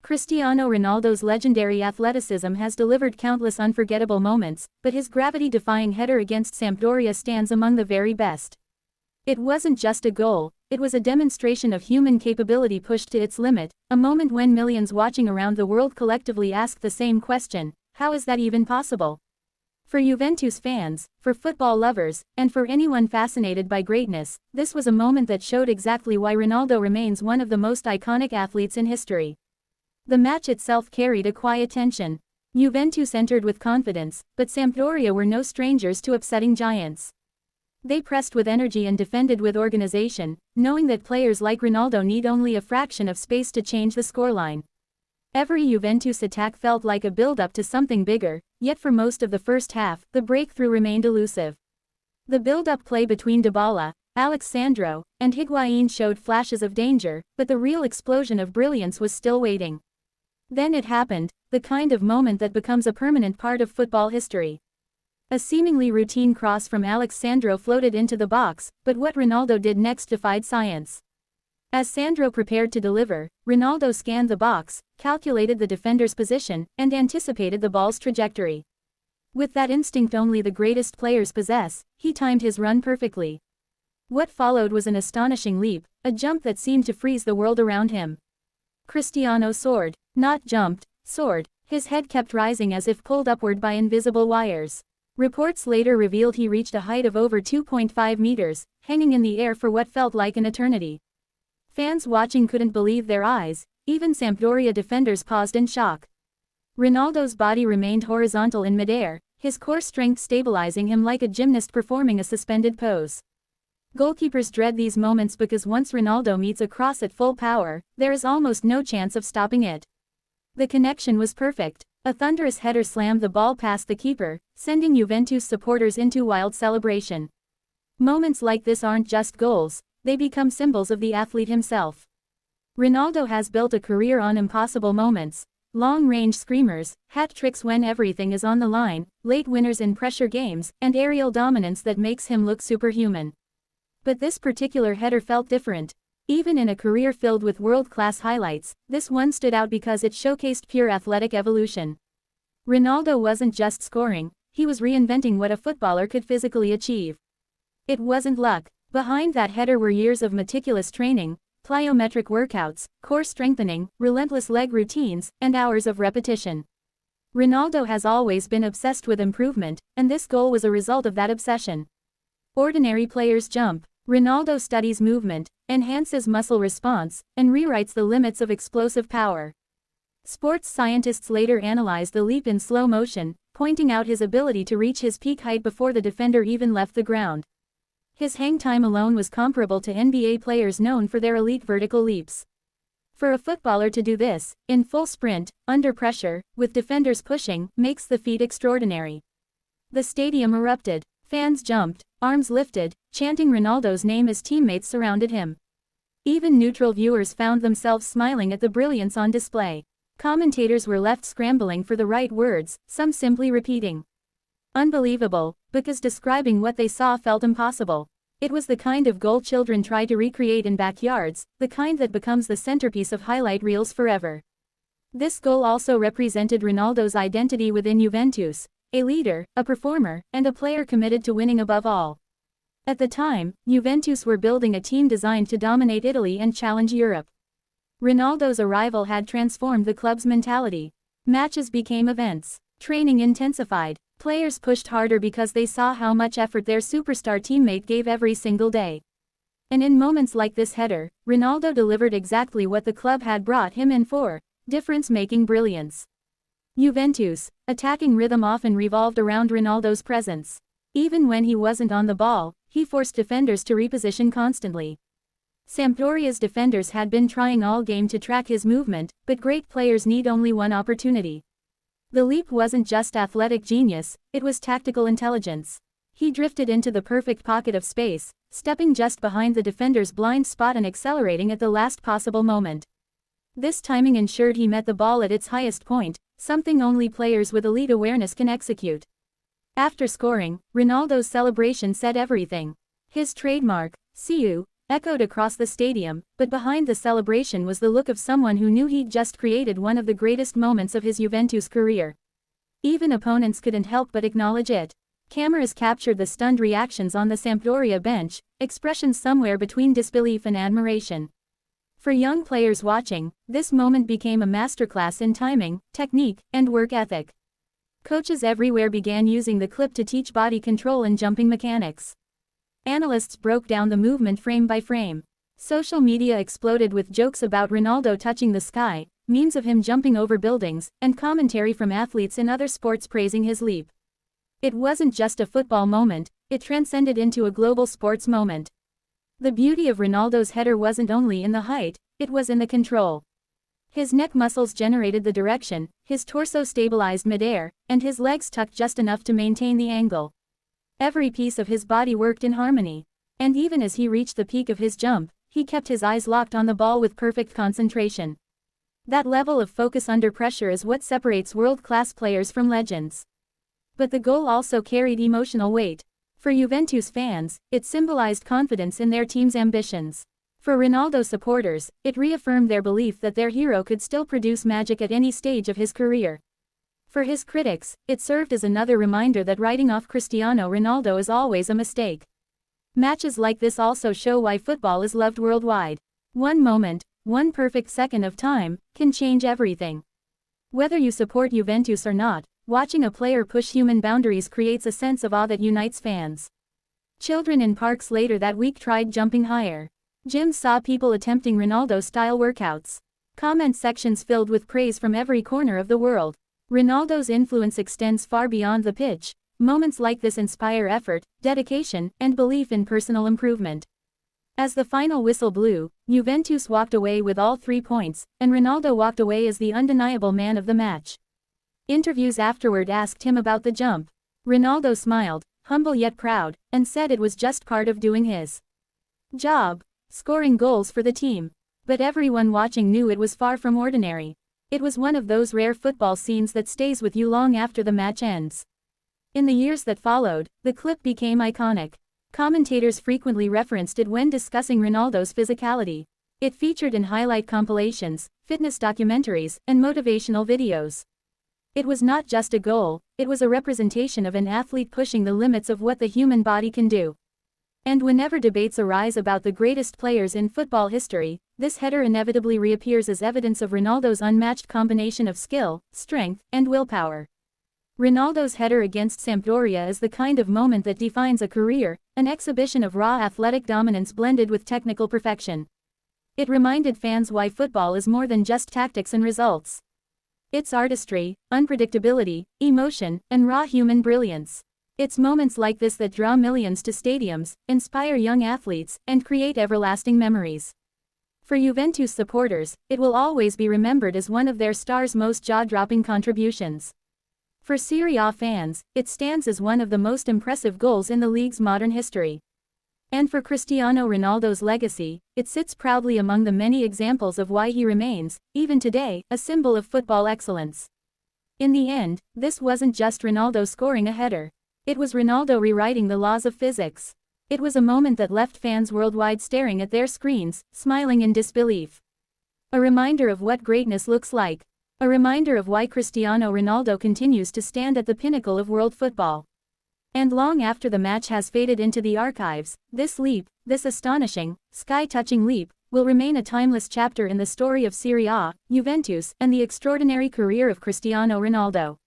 Cristiano Ronaldo's legendary athleticism has delivered countless unforgettable moments, but his gravity-defying header against Sampdoria stands among the very best. It wasn't just a goal, it was a demonstration of human capability pushed to its limit, a moment when millions watching around the world collectively asked the same question: how is that even possible? For Juventus fans, for football lovers, and for anyone fascinated by greatness, this was a moment that showed exactly why Ronaldo remains one of the most iconic athletes in history. The match itself carried a quiet tension. Juventus entered with confidence, but Sampdoria were no strangers to upsetting giants. They pressed with energy and defended with organization, knowing that players like Ronaldo need only a fraction of space to change the scoreline. Every Juventus attack felt like a build-up to something bigger, yet for most of the first half, the breakthrough remained elusive. The build-up play between Dybala, Alex Sandro, and Higuain showed flashes of danger, but the real explosion of brilliance was still waiting. Then it happened, the kind of moment that becomes a permanent part of football history. A seemingly routine cross from Alex Sandro floated into the box, but what Ronaldo did next defied science. As Sandro prepared to deliver, Ronaldo scanned the box, calculated the defender's position, and anticipated the ball's trajectory. With that instinct only the greatest players possess, he timed his run perfectly. What followed was an astonishing leap, a jump that seemed to freeze the world around him. Cristiano soared, not jumped, soared, his head kept rising as if pulled upward by invisible wires. Reports later revealed he reached a height of over 2.5 meters, hanging in the air for what felt like an eternity. Fans watching couldn't believe their eyes, even Sampdoria defenders paused in shock. Ronaldo's body remained horizontal in midair, his core strength stabilizing him like a gymnast performing a suspended pose. Goalkeepers dread these moments because once Ronaldo meets a cross at full power, there is almost no chance of stopping it. The connection was perfect. A thunderous header slammed the ball past the keeper, sending Juventus supporters into wild celebration. Moments like this aren't just goals, they become symbols of the athlete himself. Ronaldo has built a career on impossible moments, long-range screamers, hat tricks when everything is on the line, late winners in pressure games, and aerial dominance that makes him look superhuman. But this particular header felt different. Even in a career filled with world-class highlights, this one stood out because it showcased pure athletic evolution. Ronaldo wasn't just scoring, he was reinventing what a footballer could physically achieve. It wasn't luck. Behind that header were years of meticulous training, plyometric workouts, core strengthening, relentless leg routines, and hours of repetition. Ronaldo has always been obsessed with improvement, and this goal was a result of that obsession. Ordinary players jump. Ronaldo studies movement, enhances muscle response, and rewrites the limits of explosive power. Sports scientists later analyzed the leap in slow motion, pointing out his ability to reach his peak height before the defender even left the ground. His hang time alone was comparable to NBA players known for their elite vertical leaps. For a footballer to do this, in full sprint, under pressure, with defenders pushing, makes the feat extraordinary. The stadium erupted. Fans jumped, arms lifted, chanting Ronaldo's name as teammates surrounded him. Even neutral viewers found themselves smiling at the brilliance on display. Commentators were left scrambling for the right words, some simply repeating. Unbelievable, because describing what they saw felt impossible. It was the kind of goal children try to recreate in backyards, the kind that becomes the centerpiece of highlight reels forever. This goal also represented Ronaldo's identity within Juventus. A leader, a performer, and a player committed to winning above all. At the time, Juventus were building a team designed to dominate Italy and challenge Europe. Ronaldo's arrival had transformed the club's mentality. Matches became events. Training intensified. Players pushed harder because they saw how much effort their superstar teammate gave every single day. And in moments like this header, Ronaldo delivered exactly what the club had brought him in for: difference-making brilliance. Juventus' attacking rhythm often revolved around Ronaldo's presence. Even when he wasn't on the ball, he forced defenders to reposition constantly. Sampdoria's defenders had been trying all game to track his movement, but great players need only one opportunity. The leap wasn't just athletic genius, it was tactical intelligence. He drifted into the perfect pocket of space, stepping just behind the defender's blind spot and accelerating at the last possible moment. This timing ensured he met the ball at its highest point, something only players with elite awareness can execute. After scoring, Ronaldo's celebration said everything. His trademark, "See you," echoed across the stadium, but behind the celebration was the look of someone who knew he'd just created one of the greatest moments of his Juventus career. Even opponents couldn't help but acknowledge it. Cameras captured the stunned reactions on the Sampdoria bench, expressions somewhere between disbelief and admiration. For young players watching, this moment became a masterclass in timing, technique, and work ethic. Coaches everywhere began using the clip to teach body control and jumping mechanics. Analysts broke down the movement frame by frame. Social media exploded with jokes about Ronaldo touching the sky, memes of him jumping over buildings, and commentary from athletes in other sports praising his leap. It wasn't just a football moment, it transcended into a global sports moment. The beauty of Ronaldo's header wasn't only in the height, it was in the control. His neck muscles generated the direction, his torso stabilized midair, and his legs tucked just enough to maintain the angle. Every piece of his body worked in harmony. And even as he reached the peak of his jump, he kept his eyes locked on the ball with perfect concentration. That level of focus under pressure is what separates world-class players from legends. But the goal also carried emotional weight. For Juventus fans, it symbolized confidence in their team's ambitions. For Ronaldo supporters, it reaffirmed their belief that their hero could still produce magic at any stage of his career. For his critics, it served as another reminder that writing off Cristiano Ronaldo is always a mistake. Matches like this also show why football is loved worldwide. One moment, one perfect second of time, can change everything. Whether you support Juventus or not, watching a player push human boundaries creates a sense of awe that unites fans. Children in parks later that week tried jumping higher. Gyms saw people attempting Ronaldo-style workouts. Comment sections filled with praise from every corner of the world. Ronaldo's influence extends far beyond the pitch. Moments like this inspire effort, dedication, and belief in personal improvement. As the final whistle blew, Juventus walked away with all 3 points, and Ronaldo walked away as the undeniable man of the match. Interviews afterward asked him about the jump. Ronaldo smiled, humble yet proud, and said it was just part of doing his job, scoring goals for the team. But everyone watching knew it was far from ordinary. It was one of those rare football scenes that stays with you long after the match ends. In the years that followed, the clip became iconic. Commentators frequently referenced it when discussing Ronaldo's physicality. It featured in highlight compilations, fitness documentaries, and motivational videos. It was not just a goal, it was a representation of an athlete pushing the limits of what the human body can do. And whenever debates arise about the greatest players in football history, this header inevitably reappears as evidence of Ronaldo's unmatched combination of skill, strength, and willpower. Ronaldo's header against Sampdoria is the kind of moment that defines a career, an exhibition of raw athletic dominance blended with technical perfection. It reminded fans why football is more than just tactics and results. It's artistry, unpredictability, emotion, and raw human brilliance. It's moments like this that draw millions to stadiums, inspire young athletes, and create everlasting memories. For Juventus supporters, it will always be remembered as one of their star's most jaw-dropping contributions. For Serie A fans, it stands as one of the most impressive goals in the league's modern history. And for Cristiano Ronaldo's legacy, it sits proudly among the many examples of why he remains, even today, a symbol of football excellence. In the end, this wasn't just Ronaldo scoring a header. It was Ronaldo rewriting the laws of physics. It was a moment that left fans worldwide staring at their screens, smiling in disbelief. A reminder of what greatness looks like. A reminder of why Cristiano Ronaldo continues to stand at the pinnacle of world football. And long after the match has faded into the archives, this leap, this astonishing, sky-touching leap, will remain a timeless chapter in the story of Serie A, Juventus, and the extraordinary career of Cristiano Ronaldo.